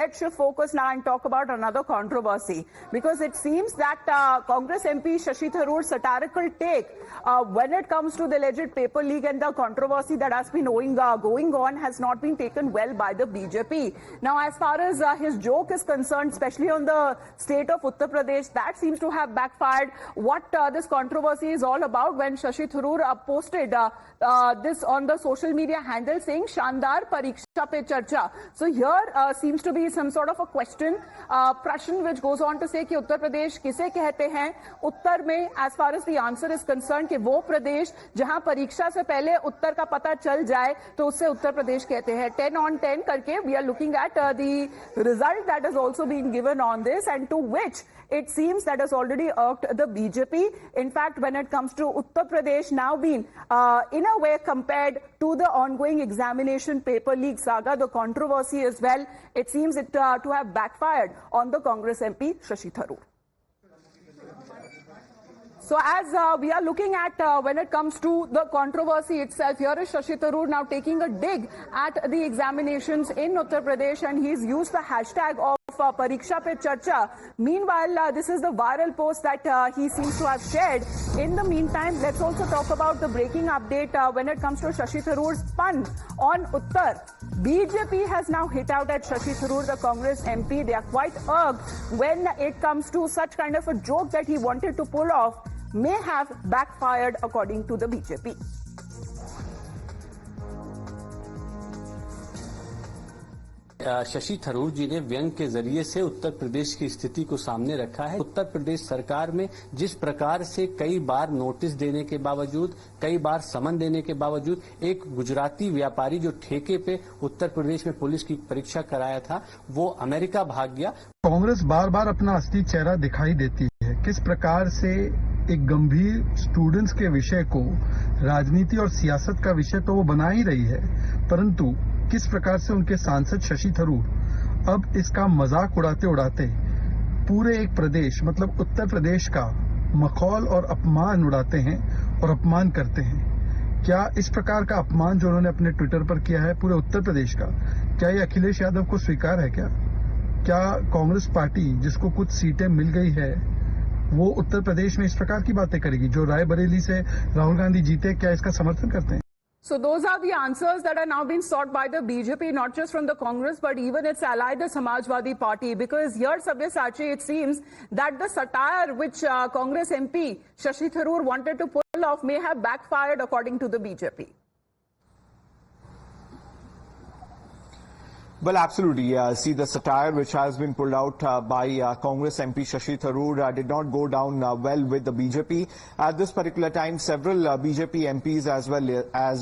let's shift focus now and talk about another controversy, because it seems that Congress MP Shashi Tharoor's satirical take when it comes to the alleged paper leak and the controversy that has been going on has not been taken well by the BJP. Now, as far as his joke is concerned, especially on the state of Uttar Pradesh, that seems to have backfired. What this controversy is all about, when Shashi Tharoor posted this on the social media handle saying Shandar Pariksha Pe Charcha. So here seems to be some sort of a question, Prashn, which goes on to say कि उत्तर प्रदेश किसे कहते हैं. उत्तर में, as far as the answer is concerned, कि वो प्रदेश जहां परीक्षा से पहले उत्तर का पता चल जाए तो उससे उत्तर प्रदेश कहते हैं. 10 on 10 करके we are looking at the result that has also been given on this, and to which it seems that has already irked the BJP. In fact, when it comes to Uttar Pradesh now being in a way compared to the ongoing examination paper leak saga, the controversy as well, it seems it to have backfired on the Congress MP Shashi Tharoor. So as we are looking at when it comes to the controversy itself, here is Shashi Tharoor now taking a dig at the examinations in Uttar Pradesh, and he's used the hashtag of Pariksha Pe Charcha. Meanwhile, this is the viral post that he seems to have shared. In the meantime, let's also talk about the breaking update when it comes to Shashi Tharoor's pun on Uttar. BJP has now hit out at Shashi Tharoor, the Congress MP. They are quite irked when it comes to such kind of a joke that he wanted to pull off may have backfired, according to the BJP. Shashi Tharoor जी ने व्यंग के जरिए से उत्तर प्रदेश की स्थिति को सामने रखा है. उत्तर प्रदेश सरकार में जिस प्रकार से कई बार नोटिस देने के बावजूद, कई बार समन देने के बावजूद एक गुजराती व्यापारी जो ठेके पे उत्तर प्रदेश में पुलिस की परीक्षा कराया था, वो अमेरिका भाग गया. कांग्रेस बार बार अपना असली चेहरा दिखाई देती है. किस प्रकार से एक गंभीर स्टूडेंट्स के विषय को राजनीति और सियासत का विषय तो वो बना ही रही है, परंतु किस प्रकार से उनके सांसद शशि थरूर अब इसका मजाक उड़ाते उड़ाते पूरे एक प्रदेश मतलब उत्तर प्रदेश का मखौल और अपमान उड़ाते हैं और अपमान करते हैं. क्या इस प्रकार का अपमान जो उन्होंने अपने ट्विटर पर किया है पूरे उत्तर प्रदेश का, क्या ये अखिलेश यादव को स्वीकार है? क्या कांग्रेस पार्टी जिसको कुछ सीटें मिल गई है वो उत्तर प्रदेश में इस प्रकार की बातें करेगी? जो रायबरेली से राहुल गांधी जीते, क्या इसका समर्थन करते हैं? So those are the answers that are now being sought by the BJP, not just from the Congress, but even its ally, the Samajwadi Party. Because here, Sabyasachi, it seems that the satire which Congress MP Shashi Tharoor wanted to pull off may have backfired, according to the BJP. Well, absolutely. See, the satire which has been pulled out by Congress MP Shashi Tharoor did not go down well with the BJP. At this particular time, several BJP MPs as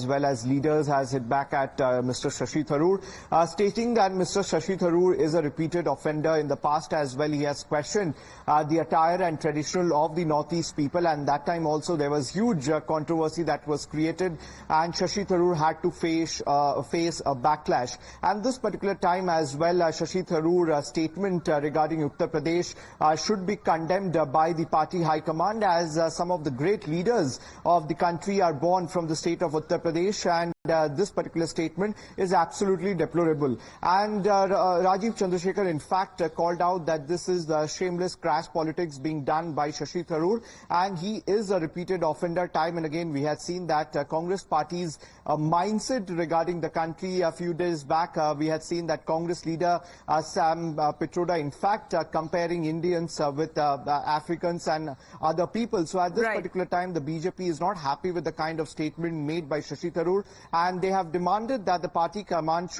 well as leaders has hit back at Mr. Shashi Tharoor, stating that Mr. Shashi Tharoor is a repeated offender. In the past as well, he has questioned the attire and traditional of the Northeast people, and that time also there was huge controversy that was created, and Shashi Tharoor had to face a backlash. And this particular time as well, Shashi Tharoor's statement regarding Uttar Pradesh should be condemned by the party high command, as some of the great leaders of the country are born from the state of Uttar Pradesh, and this particular statement is absolutely deplorable. And Rajiv Chandrasekhar in fact called out that this is the shameless crass politics being done by Shashi Tharoor, and he is a repeated offender. Time and again we had seen that Congress party's mindset regarding the country. A few days back we had seen that Congress leader Sam Pitroda in fact comparing Indians with Africans and other people. So at this particular time the BJP is not happy with the kind of statement made by Shashi Tharoor, and they have demanded that the party command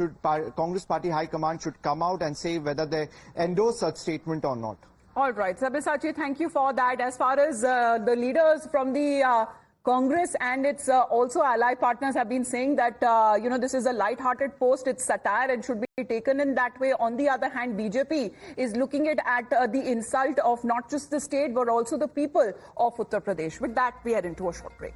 Congress party high command should come out and say whether they endorse such statement or not. All right, Sabyasachi, thank you for that. As far as the leaders from the Congress and its also ally partners have been saying that, this is a light-hearted post, it's satire and should be taken in that way. On the other hand, BJP is looking at the insult of not just the state, but also the people of Uttar Pradesh. With that, we head into a short break.